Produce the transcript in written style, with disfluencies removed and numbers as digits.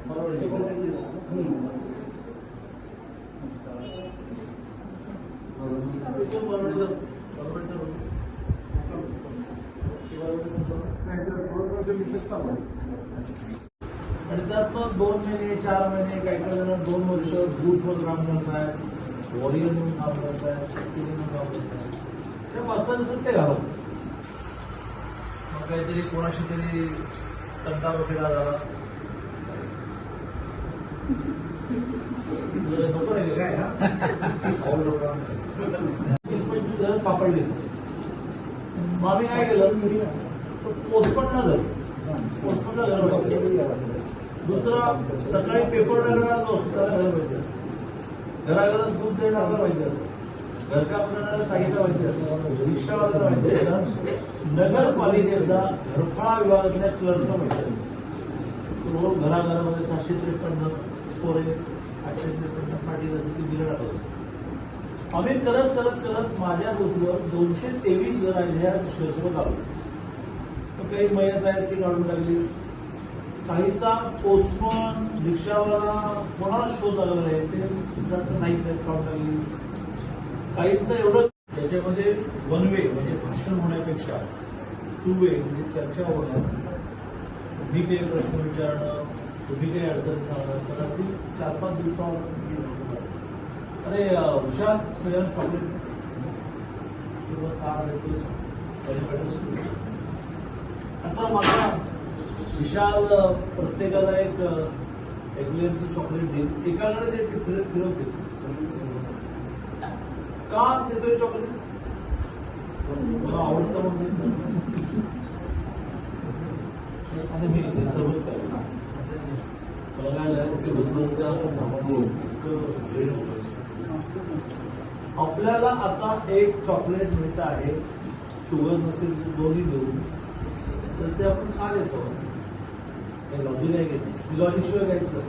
आणि त्यात मग 2 महिने 4 महिने काही काही जण 2 वर्ष बूथवर काम करतायत, वॉरियर म्हणून काम करतायत, शक्ती म्हणून काम करतायत. त्या पासून ते घालत मग काहीतरी कोणाशी तरी तंटा वगैरे झाला नको नाही काय जर सापडले मग आम्ही काय केलं पोस्टपोन न झालं पोस्टपोन न झालं पाहिजे. दुसरा सकाळी पेपर टाकणारा जो असतो त्याला झालं पाहिजे असं घराघरात दूध देणारा पाहिजे असं घरकाम करणारा काहीचा पाहिजे असं रिक्षावाल्याला पाहिजे असं नगरपालिकेचा घरफळा विभागातल्या क्लर्कला पाहिजे असं रोज घराघरामध्ये 753 पोरे 853 पाठी दिलं टाकलं. आम्ही करत करत करत माझ्या बूथवर 223 घर आहेत ह्या शहरासोबत आलो. काही मयत आहेत ती काढून टाकली, काहीचा पोस्टमन रिक्षावाला कोणाला शोध आला आहे ते नाहीच आहेत काढून टाकली. काहींचं एवढं त्याच्यामध्ये 1 वे म्हणजे भाषण होण्यापेक्षा 2 वे म्हणजे चर्चा होणं, तुम्ही काही प्रश्न विचारणं, तुम्ही काही अडचण सांगणं, तर अगदी 4-5 दिवसावर अरे हुशार सगळ्यांना चॉकलेट किंवा कार देतो. आता माझा विशाल प्रत्येकाला एक एक्लेअरचं चॉकलेट देईल, एकाकडे ते फिरत देतो. का देतोय चॉकलेट? मला आवडतं म्हणजे आणि मी ते सर्व करतो. आपल्याला आता एक चॉकलेट मिळत आहे, शुगर नसेल तर दोन्ही देऊन, तर ते आपण का देतो? लॉजिक आहे की लॉजिक शिवाय घ्यायचं.